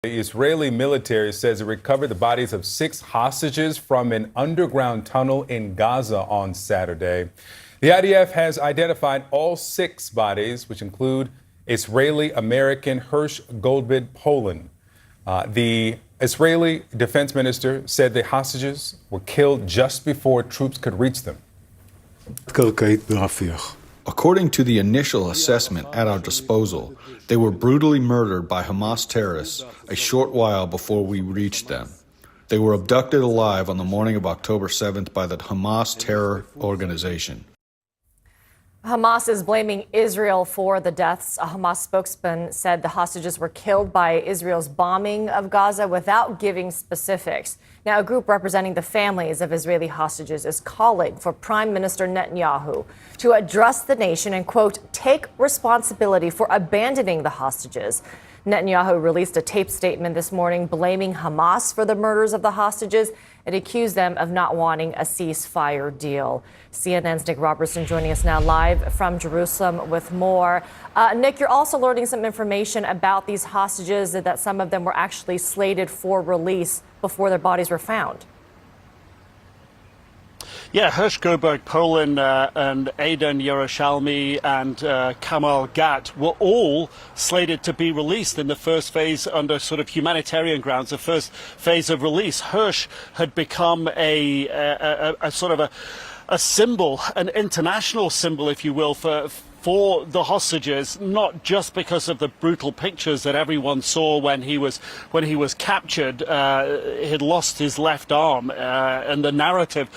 The Israeli military says it recovered the bodies of 6 hostages from an underground tunnel in Gaza on Saturday. The IDF has identified all 6 bodies, which include Israeli-American Hirsch Goldbid Poland. The Israeli defense minister said the hostages were killed just before troops could reach them. According to the initial assessment at our disposal, they were brutally murdered by Hamas terrorists a short while before we reached them. They were abducted alive on the morning of October 7th by the Hamas terror organization. Hamas is blaming Israel for the deaths. A Hamas spokesman said the hostages were killed by Israel's bombing of Gaza without giving specifics. Now, a group representing the families of Israeli hostages is calling for Prime Minister Netanyahu to address the nation and, quote, take responsibility for abandoning the hostages. Netanyahu released a taped statement this morning blaming Hamas for the murders of the hostages and accused them of not wanting a ceasefire deal. CNN's Nick Robertson joining us now live from Jerusalem with more. Nick, you're also learning some information about these hostages, that some of them were actually slated for release before their bodies were found. Yeah, Hirsch Goldberg Poland and Aidan Yerushalmi and Kamal Gat were all slated to be released in the first phase under sort of humanitarian grounds, the first phase of release. Hirsch had become a sort of a symbol, an international symbol, if you will, for the hostages, not just because of the brutal pictures that everyone saw when he was captured. He'd lost his left arm, and the narrative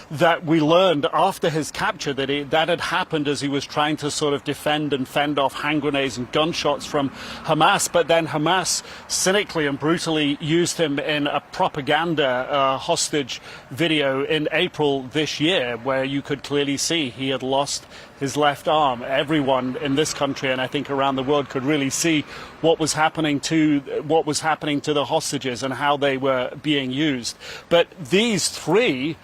that we learned after his capture that had happened as he was trying to sort of defend and fend off hand grenades and gunshots from Hamas. But then Hamas cynically and brutally used him in a propaganda hostage video in April this year, where you could clearly see he had lost his left arm. Everyone in this country and I think around the world could really see what was happening to the hostages and how they were being used. But these 3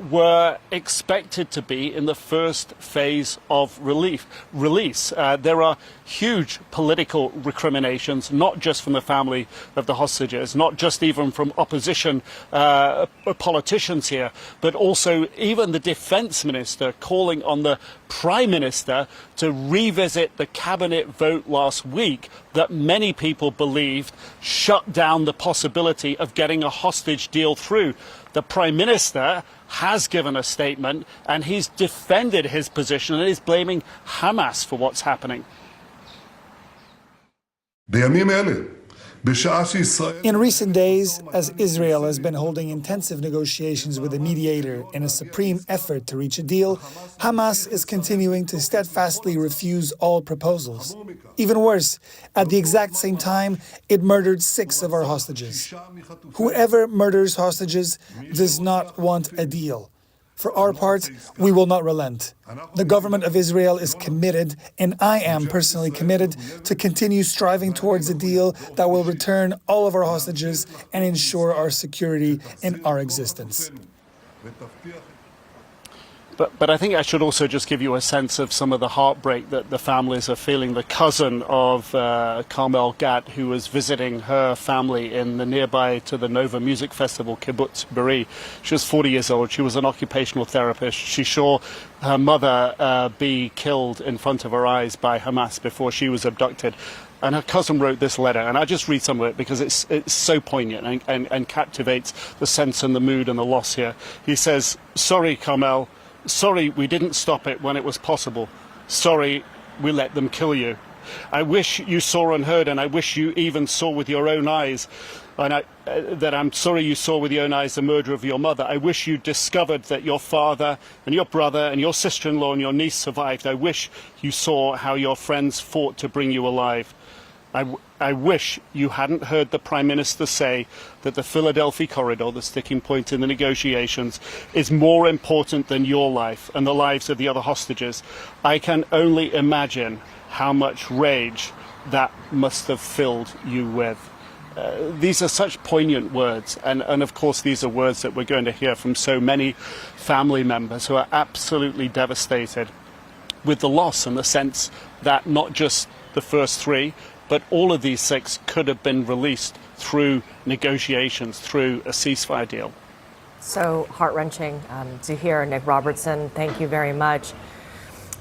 were expected to be in the first phase of release. There are huge political recriminations, not just from the family of the hostages, not just even from opposition politicians here, but also even the defense minister calling on the prime minister to revisit the cabinet vote last week that many people believed shut down the possibility of getting a hostage deal through. The Prime Minister has given a statement and he's defended his position and is blaming Hamas for what's happening. In recent days, as Israel has been holding intensive negotiations with a mediator in a supreme effort to reach a deal, Hamas is continuing to steadfastly refuse all proposals. Even worse, at the exact same time, it murdered 6 of our hostages. Whoever murders hostages does not want a deal. For our part, we will not relent. The government of Israel is committed, and I am personally committed, to continue striving towards a deal that will return all of our hostages and ensure our security and our existence. But I think I should also just give you a sense of some of the heartbreak that the families are feeling. The cousin of Carmel Gat, who was visiting her family in the nearby to the Nova Music Festival, Kibbutz Be'eri. She was 40 years old. She was an occupational therapist. She saw her mother be killed in front of her eyes by Hamas before she was abducted. And her cousin wrote this letter, and I'll just read some of it because it's so poignant and captivates the sense and the mood and the loss here. He says, "Sorry, Carmel. Sorry we didn't stop it when it was possible. Sorry we let them kill you. I wish you saw and heard, and I wish you even saw with your own eyes, and I'm sorry you saw with your own eyes the murder of your mother. I wish you discovered that your father and your brother and your sister-in-law and your niece survived. I wish you saw how your friends fought to bring you alive. I wish you hadn't heard the Prime Minister say that the Philadelphia corridor, the sticking point in the negotiations, is more important than your life and the lives of the other hostages. I can only imagine how much rage that must have filled you with." These are such poignant words, and of course these are words that we're going to hear from so many family members who are absolutely devastated with the loss and the sense that not just the first 3, but all of these 6 could have been released through negotiations, through a ceasefire deal. So heart-wrenching to hear, Nick Robertson. Thank you very much.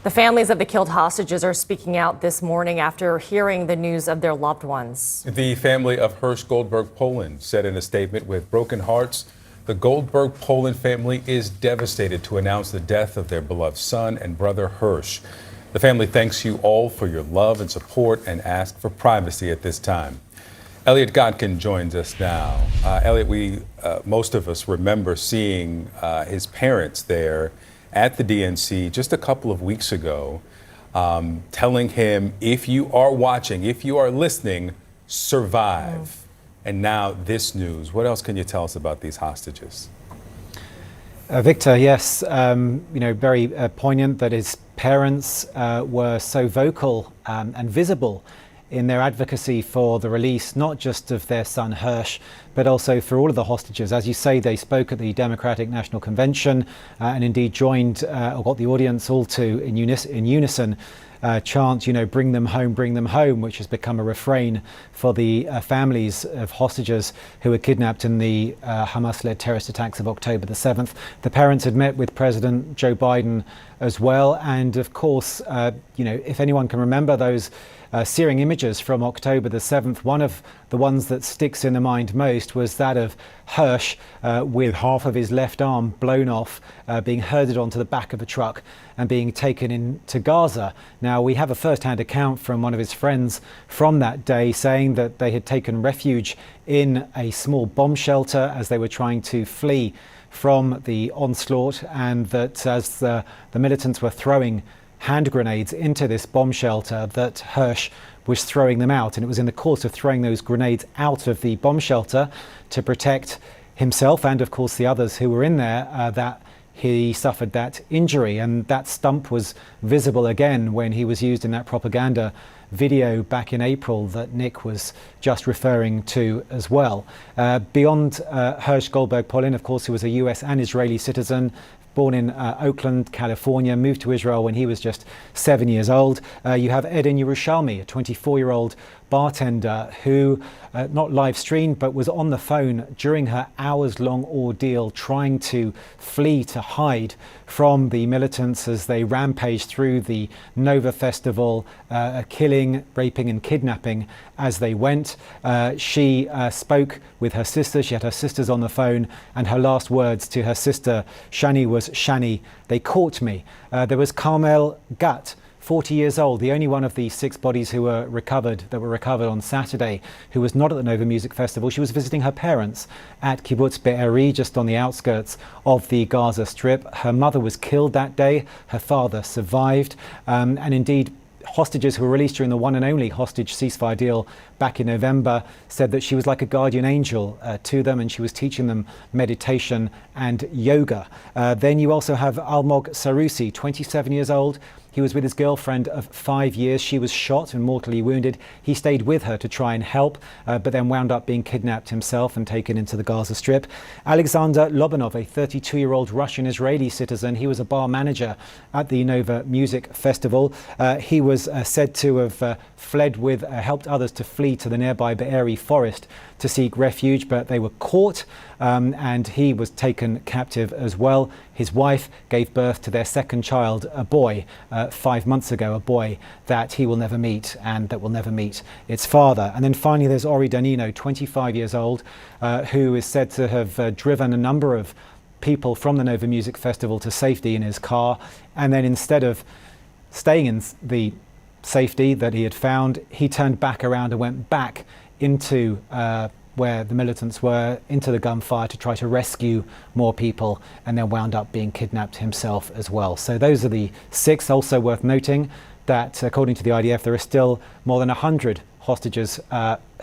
The families of the killed hostages are speaking out this morning after hearing the news of their loved ones. The family of Hirsch Goldberg Poland said in a statement, "With broken hearts, the Goldberg Poland family is devastated to announce the death of their beloved son and brother Hirsch. The family thanks you all for your love and support and asks for privacy at this time." Elliot Godkin joins us now. Elliot, most of us remember seeing his parents there at the DNC just a couple of weeks ago, telling him, if you are watching, if you are listening, survive. And now this news. What else can you tell us about these hostages? Victor, yes, very poignant that his parents were so vocal and visible in their advocacy for the release, not just of their son Hirsch, but also for all of the hostages. As you say, they spoke at the Democratic National Convention and indeed joined, or got the audience all to, in unison, chant, bring them home, which has become a refrain for the families of hostages who were kidnapped in the Hamas-led terrorist attacks of October the 7th. The parents had met with President Joe Biden as well. And of course, if anyone can remember those searing images from October the 7th, one of the ones that sticks in the mind most was that of Hirsch with half of his left arm blown off, being herded onto the back of a truck and being taken into Gaza. Now, we have a first-hand account from one of his friends from that day saying that they had taken refuge in a small bomb shelter as they were trying to flee from the onslaught, and that as the militants were throwing hand grenades into this bomb shelter, that Hirsch was throwing them out. And it was in the course of throwing those grenades out of the bomb shelter to protect himself and, of course, the others who were in there, that he suffered that injury. And that stump was visible again when he was used in that propaganda video back in April that Nick was just referring to as well. Beyond Hirsch Goldberg Poland, of course, who was a US and Israeli citizen, born in Oakland, California, moved to Israel when he was just 7 years old. You have Eden Yerushalmi, a 24-year-old bartender who, not live streamed, but was on the phone during her hours-long ordeal trying to flee, to hide from the militants as they rampaged through the Nova Festival, killing, raping and kidnapping as they went. She spoke with her sister. She had her sisters on the phone, and her last words to her sister Shani was, "Shani, they caught me." There was Carmel Gat, 40 years old, the only one of the 6 bodies that were recovered on Saturday, who was not at the Nova Music Festival. She was visiting her parents at Kibbutz Be'eri, just on the outskirts of the Gaza Strip. Her mother was killed that day. Her father survived. And indeed, hostages who were released during the one and only hostage ceasefire deal back in November said that she was like a guardian angel to them, and she was teaching them meditation and yoga. Then you also have Almog Sarusi, 27 years old. He was with his girlfriend of 5 years. She was shot and mortally wounded. He stayed with her to try and help, but then wound up being kidnapped himself and taken into the Gaza Strip. Alexander Lobanov, a 32-year-old Russian-Israeli citizen. He was a bar manager at the Nova Music Festival. He was said to have fled with, helped others to flee to the nearby Be'eri forest to seek refuge, but they were caught and he was taken captive as well. His wife gave birth to their second child, a boy, 5 months ago, a boy that he will never meet and that will never meet its father. And then finally, there's Ori Danino, 25 years old, who is said to have driven a number of people from the Nova Music Festival to safety in his car. And then instead of staying in the safety that he had found, he turned back around and went back into where the militants were, into the gunfire to try to rescue more people, and then wound up being kidnapped himself as well. So those are the 6. Also worth noting that according to the IDF, there are still more than 100 hostages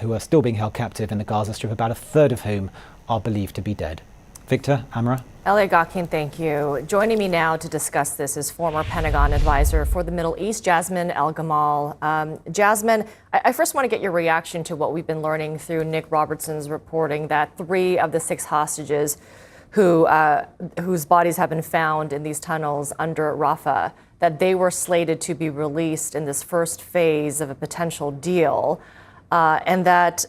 who are still being held captive in the Gaza Strip, about a third of whom are believed to be dead. Victor, Amra. Elliot Godkin, thank you. Joining me now to discuss this is former Pentagon advisor for the Middle East, Jasmine El-Gamal. Jasmine, I first want to get your reaction to what we've been learning through Nick Robertson's reporting that 3 of the 6 hostages whose bodies have been found in these tunnels under Rafah, that they were slated to be released in this first phase of a potential deal, and that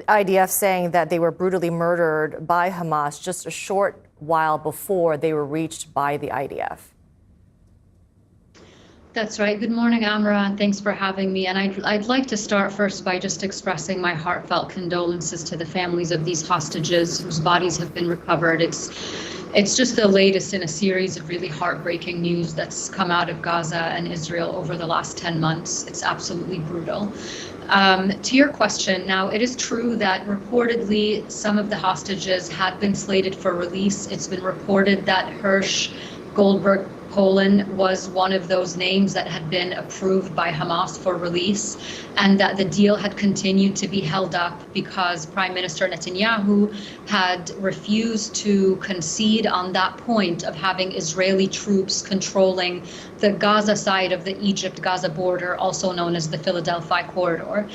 IDF saying that they were brutally murdered by Hamas just a short while before they were reached by the IDF. That's right. Good morning, Amra, and thanks for having me. And I'd like to start first by just expressing my heartfelt condolences to the families of these hostages whose bodies have been recovered. It's just the latest in a series of really heartbreaking news that's come out of Gaza and Israel over the last 10 months. It's absolutely brutal. To your question, now, it is true that reportedly some of the hostages had been slated for release. It's been reported that Hirsch Goldberg Poland was one of those names that had been approved by Hamas for release, and that the deal had continued to be held up because Prime Minister Netanyahu had refused to concede on that point of having Israeli troops controlling the Gaza side of the Egypt-Gaza border, also known as the Philadelphia corridor.